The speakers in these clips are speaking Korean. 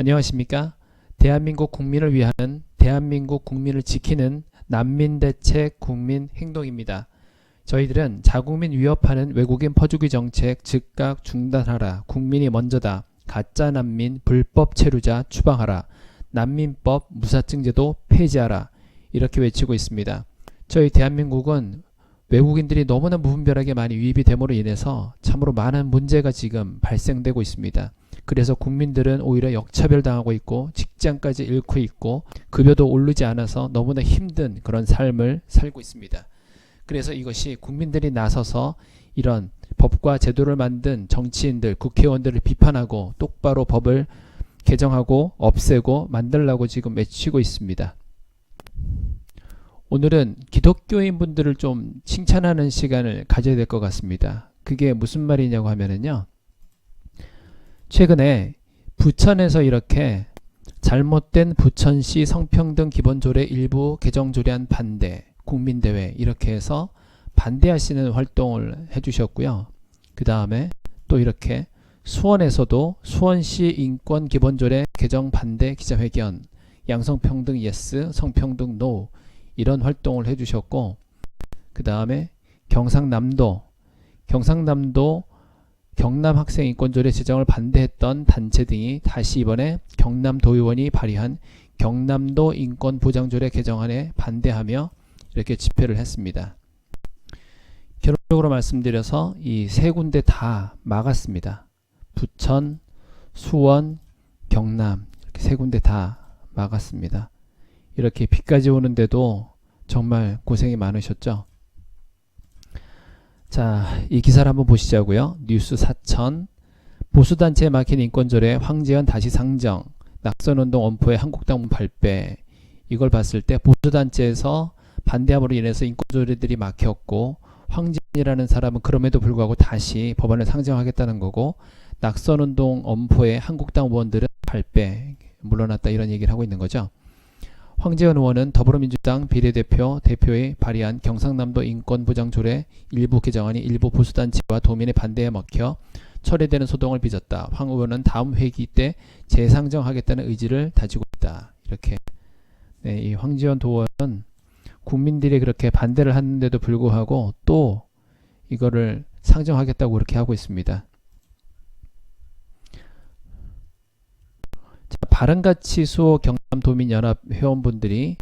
안녕하십니까? 대한민국 국민을 위하는 대한민국 국민을 지키는 난민대책 국민행동입니다. 저희들은 자국민 위협하는 외국인 퍼주기 정책 즉각 중단하라, 국민이 먼저다, 가짜 난민 불법 체류자 추방하라, 난민법 무사증제도 폐지하라 이렇게 외치고 있습니다. 저희 대한민국은 외국인들이 너무나 무분별하게 많이 유입이 됨으로 인해서 참으로 많은 문제가 지금 발생되고 있습니다. 그래서 국민들은 오히려 역차별당하고 있고 직장까지 잃고 있고 급여도 오르지 않아서 너무나 힘든 그런 삶을 살고 있습니다. 그래서 이것이 국민들이 나서서 이런 법과 제도를 만든 정치인들, 국회의원들을 비판하고 똑바로 법을 개정하고 없애고 만들라고 지금 외치고 있습니다. 오늘은 기독교인 분들을 좀 칭찬하는 시간을 가져야 될 것 같습니다. 그게 무슨 말이냐고 하면은요. 최근에 부천에서 이렇게 잘못된 부천시 성평등 기본조례 일부 개정 조례안 반대 국민대회 이렇게 해서 반대하시는 활동을 해주셨고요. 그 다음에 또 이렇게 수원에서도 수원시 인권 기본조례 개정 반대 기자회견 양성평등 예스 성평등 노 이런 활동을 해주셨고, 그 다음에 경상남도 경남학생인권조례 제정을 반대했던 단체 등이 다시 이번에 경남도의원이 발의한 경남도 인권보장조례 개정안에 반대하며 이렇게 집회를 했습니다. 결론적으로 말씀드려서 이 세 군데 다 막았습니다. 부천, 수원, 경남 이렇게 세 군데 다 막았습니다. 이렇게 비까지 오는데도 정말 고생이 많으셨죠? 자, 이 기사를 한번 보시자고요. 뉴스 4000 보수단체에 막힌 인권조례 황재현 다시 상정 낙선운동 엄포에 한국당 발배. 이걸 봤을 때 보수단체에서 반대함으로 인해서 인권조례들이 막혔고 황재현이라는 사람은 그럼에도 불구하고 다시 법안을 상정하겠다는 거고, 낙선운동 엄포에 한국당 의원들은 발배 물러났다 이런 얘기를 하고 있는 거죠. 황재현 의원은 더불어민주당 비례대표의 발의한 경상남도 인권보장조례 일부 개정안이 일부 보수단체와 도민의 반대에 먹혀 철회되는 소동을 빚었다. 황 의원은 다음 회기 때 재상정하겠다는 의지를 다지고 있다. 이렇게 이 황재현 도원은 국민들이 그렇게 반대를 하는데도 불구하고 또 이거를 상정하겠다고 그렇게 하고 있습니다. 자, 바른가치 수호 경남도민연합 회원분들이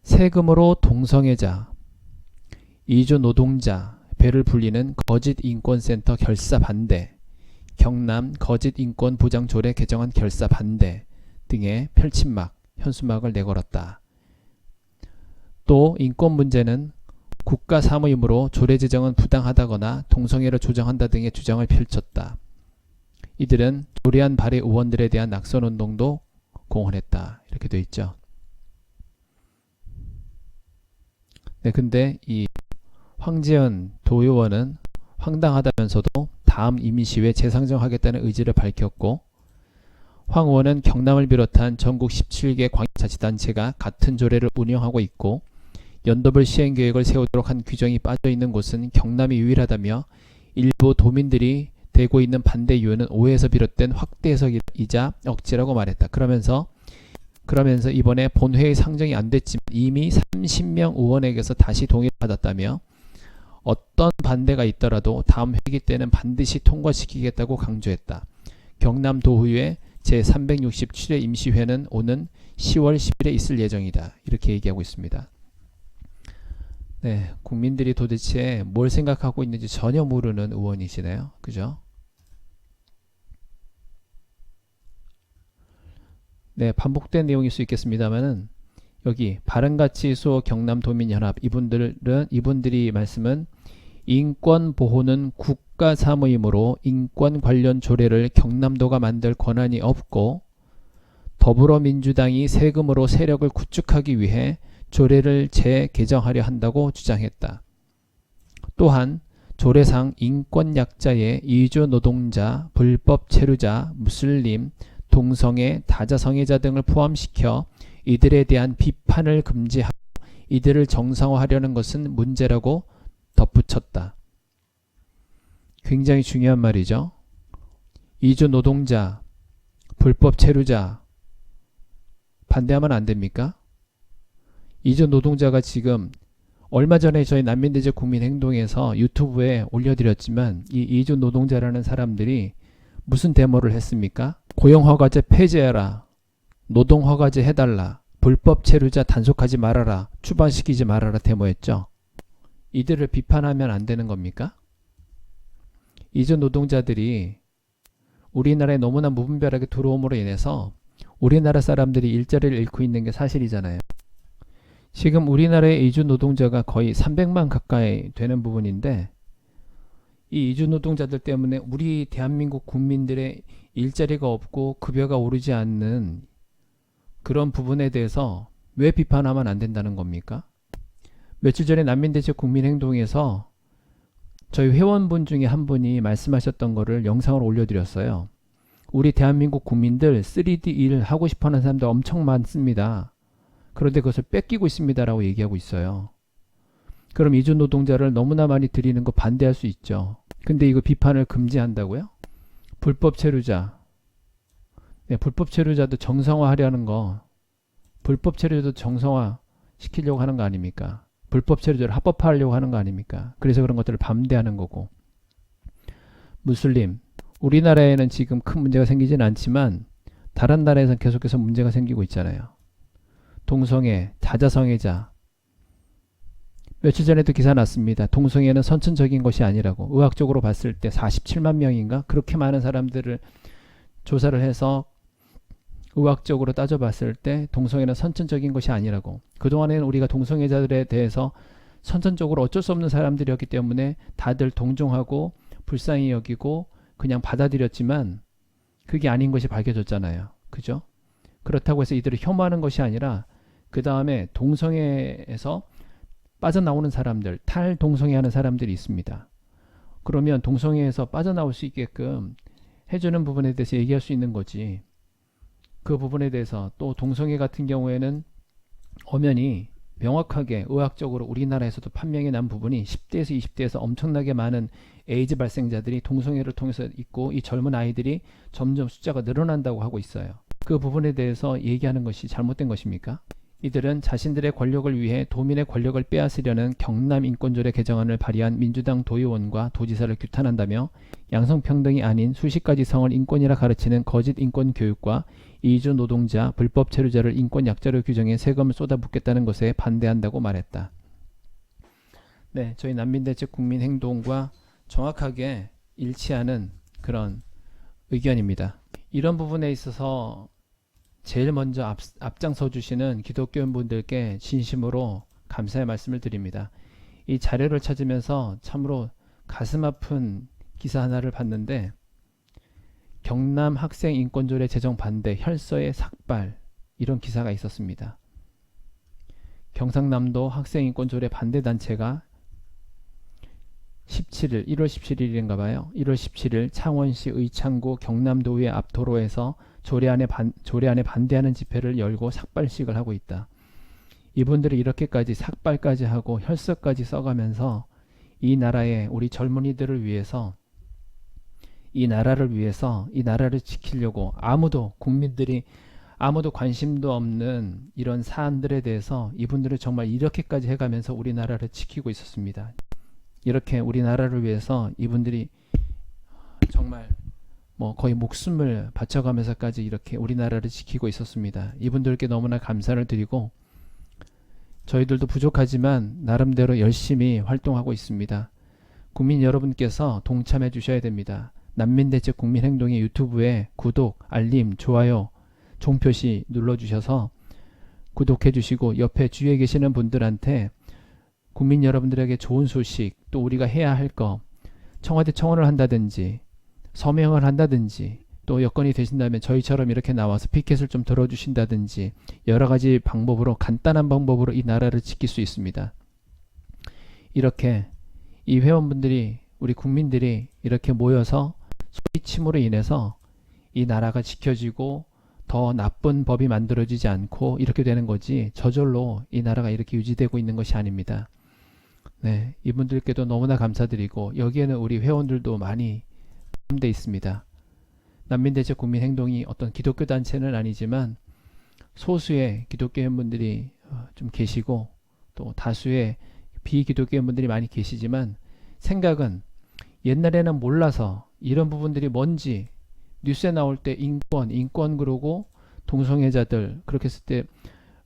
세금으로 동성애자, 이주 노동자, 배를 불리는 거짓인권센터 결사 반대, 경남 거짓인권보장조례 개정안 결사 반대 등의 펼침막, 현수막을 내걸었다. 또 인권 문제는 국가 사무임으로 조례 제정은 부당하다거나 동성애를 조장한다 등의 주장을 펼쳤다. 이들은 조례안 발의 의원들에 대한 낙선운동도 공헌했다. 이렇게 되어 있죠. 네, 근데 이 황재현 도의원은 황당하다면서도 다음 임시회 재상정하겠다는 의지를 밝혔고, 황 의원은 경남을 비롯한 전국 17개 광역자치단체가 같은 조례를 운영하고 있고 연도별 시행계획을 세우도록 한 규정이 빠져있는 곳은 경남이 유일하다며 일부 도민들이 되고 있는 반대 이유는 오해에서 비롯된 확대 해석이자 억지라고 말했다. 그러면서 이번에 본회의 상정이 안 됐지만 이미 30명 의원에게서 다시 동의를 받았다며 어떤 반대가 있더라도 다음 회기 때는 반드시 통과시키겠다고 강조했다. 경남도의회 제367회 임시회는 오는 10월 10일에 있을 예정이다. 이렇게 얘기하고 있습니다. 네, 국민들이 도대체 뭘 생각하고 있는지 전혀 모르는 의원이시네요. 그죠? 네, 반복된 내용일 수 있겠습니다만은 여기 바른가치 수호 경남도민연합 이분들이 말씀은 인권 보호는 국가 사무이므로 인권 관련 조례를 경남도가 만들 권한이 없고 더불어민주당이 세금으로 세력을 구축하기 위해 조례를 재개정하려 한다고 주장했다. 또한 조례상 인권 약자의 이주 노동자, 불법 체류자, 무슬림, 동성애, 다자성애자 등을 포함시켜 이들에 대한 비판을 금지하고 이들을 정상화하려는 것은 문제라고 덧붙였다. 굉장히 중요한 말이죠. 이주 노동자, 불법 체류자 반대하면 안 됩니까? 이주 노동자가 지금 얼마 전에 저희 난민대책 국민행동에서 유튜브에 올려드렸지만 이 이주 노동자라는 사람들이 무슨 데모를 했습니까? 고용허가제 폐지해라, 노동허가제 해달라, 불법 체류자 단속하지 말아라, 추방시키지 말아라 데모했죠. 이들을 비판하면 안 되는 겁니까? 이주 노동자들이 우리나라에 너무나 무분별하게 들어옴으로 인해서 우리나라 사람들이 일자리를 잃고 있는 게 사실이잖아요. 지금 우리나라의 이주 노동자가 거의 300만 가까이 되는 부분인데 이 이주 노동자들 때문에 우리 대한민국 국민들의 일자리가 없고 급여가 오르지 않는 그런 부분에 대해서 왜 비판하면 안 된다는 겁니까? 며칠 전에 난민대책 국민행동에서 저희 회원분 중에 한 분이 말씀하셨던 거를 영상으로 올려드렸어요. 우리 대한민국 국민들 3D 일 하고 싶어하는 사람들 엄청 많습니다. 그런데 그것을 뺏기고 있습니다 라고 얘기하고 있어요. 그럼 이주 노동자를 너무나 많이 들이는 거 반대할 수 있죠. 근데 이거 비판을 금지한다고요? 불법 체류자, 네, 불법 체류자도 정상화하려는 거, 불법 체류자도 정상화 시키려고 하는 거 아닙니까? 불법 체류자를 합법화하려고 하는 거 아닙니까? 그래서 그런 것들을 반대하는 거고. 무슬림, 우리나라에는 지금 큰 문제가 생기진 않지만 다른 나라에서는 계속해서 문제가 생기고 있잖아요. 동성애, 다자성애자. 며칠 전에도 기사 났습니다. 동성애는 선천적인 것이 아니라고. 의학적으로 봤을 때 47만 명인가? 그렇게 많은 사람들을 조사를 해서 의학적으로 따져봤을 때 동성애는 선천적인 것이 아니라고. 그동안에는 우리가 동성애자들에 대해서 선천적으로 어쩔 수 없는 사람들이었기 때문에 다들 동정하고 불쌍히 여기고 그냥 받아들였지만 그게 아닌 것이 밝혀졌잖아요. 그죠? 그렇다고 해서 이들을 혐오하는 것이 아니라 그 다음에 동성애에서 빠져나오는 사람들, 탈동성애하는 사람들이 있습니다. 그러면 동성애에서 빠져나올 수 있게끔 해주는 부분에 대해서 얘기할 수 있는 거지. 그 부분에 대해서 또 동성애 같은 경우에는 엄연히 명확하게 의학적으로 우리나라에서도 판명이 난 부분이 10대에서 20대에서 엄청나게 많은 에이즈 발생자들이 동성애를 통해서 있고 이 젊은 아이들이 점점 숫자가 늘어난다고 하고 있어요. 그 부분에 대해서 얘기하는 것이 잘못된 것입니까? 이들은 자신들의 권력을 위해 도민의 권력을 빼앗으려는 경남인권조례 개정안을 발의한 민주당 도의원과 도지사를 규탄한다며 양성평등이 아닌 수십 가지 성을 인권이라 가르치는 거짓 인권교육과 이주 노동자, 불법 체류자를 인권약자로 규정해 세금을 쏟아붓겠다는 것에 반대한다고 말했다. 네, 저희 난민대책 국민행동과 정확하게 일치하는 그런 의견입니다. 이런 부분에 있어서 제일 먼저 앞장서 주시는 기독교인분들께 진심으로 감사의 말씀을 드립니다. 이 자료를 찾으면서 참으로 가슴 아픈 기사 하나를 봤는데 경남 학생 인권조례 제정 반대 혈서의 삭발 이런 기사가 있었습니다. 경상남도 학생 인권조례 반대 단체가 17일, 1월 17일인가 봐요. 1월 17일 창원시 의창구 경남도의 앞도로에서 조례안에 반대하는 집회를 열고 삭발식을 하고 있다. 이분들이 이렇게까지 삭발까지 하고 혈서까지 써가면서 이 나라의 우리 젊은이들을 위해서 이 나라를 지키려고 국민들이 아무도 관심도 없는 이런 사안들에 대해서 이분들은 정말 이렇게까지 해가면서 우리나라를 지키고 있었습니다. 이렇게 우리나라를 위해서 이분들이 정말 거의 목숨을 바쳐가면서까지 이렇게 우리나라를 지키고 있었습니다. 이분들께 너무나 감사를 드리고 저희들도 부족하지만 나름대로 열심히 활동하고 있습니다. 국민 여러분께서 동참해 주셔야 됩니다. 난민대책 국민행동의 유튜브에 구독, 알림, 좋아요, 종표시 눌러주셔서 구독해 주시고 옆에 주위에 계시는 분들한테 국민 여러분들에게 좋은 소식, 또 우리가 해야 할 거, 청와대 청원을 한다든지 서명을 한다든지 또 여건이 되신다면 저희처럼 이렇게 나와서 피켓을 좀 들어주신다든지 여러가지 방법으로 간단한 방법으로 이 나라를 지킬 수 있습니다. 이렇게 이 회원분들이 우리 국민들이 이렇게 모여서 소리침으로 인해서 이 나라가 지켜지고 더 나쁜 법이 만들어지지 않고 이렇게 되는 거지 저절로 이 나라가 이렇게 유지되고 있는 것이 아닙니다. 네, 이분들께도 너무나 감사드리고 여기에는 우리 회원들도 많이 포함되어 있습니다. 난민대책 국민행동이 어떤 기독교 단체는 아니지만 소수의 기독교인분들이 좀 계시고 또 다수의 비기독교인분들이 많이 계시지만 생각은 옛날에는 몰라서 이런 부분들이 뭔지 뉴스에 나올 때 인권 그러고 동성애자들 그렇게 했을 때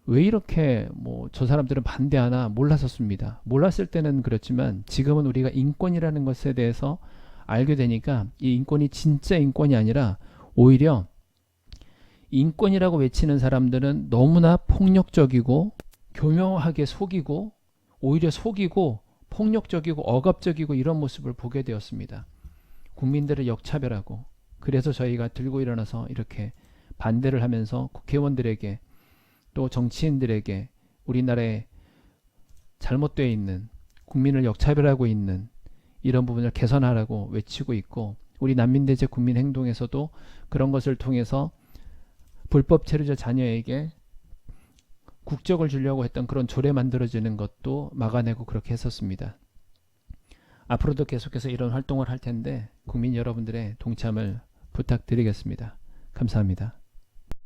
왜 이렇게 뭐 저 사람들은 반대하나 몰랐었습니다. 몰랐을 때는 그렇지만 지금은 우리가 인권이라는 것에 대해서 알게 되니까 이 인권이 진짜 인권이 아니라 오히려 인권이라고 외치는 사람들은 너무나 폭력적이고 교묘하게 속이고 오히려 속이고 폭력적이고 억압적이고 이런 모습을 보게 되었습니다. 국민들을 역차별하고 그래서 저희가 들고 일어나서 이렇게 반대를 하면서 국회의원들에게 또 정치인들에게 우리나라에 잘못되어 있는 국민을 역차별하고 있는 이런 부분을 개선하라고 외치고 있고 우리 난민대책 국민행동에서도 그런 것을 통해서 불법 체류자 자녀에게 국적을 주려고 했던 그런 조례 만들어지는 것도 막아내고 그렇게 했었습니다. 앞으로도 계속해서 이런 활동을 할 텐데 국민 여러분들의 동참을 부탁드리겠습니다. 감사합니다.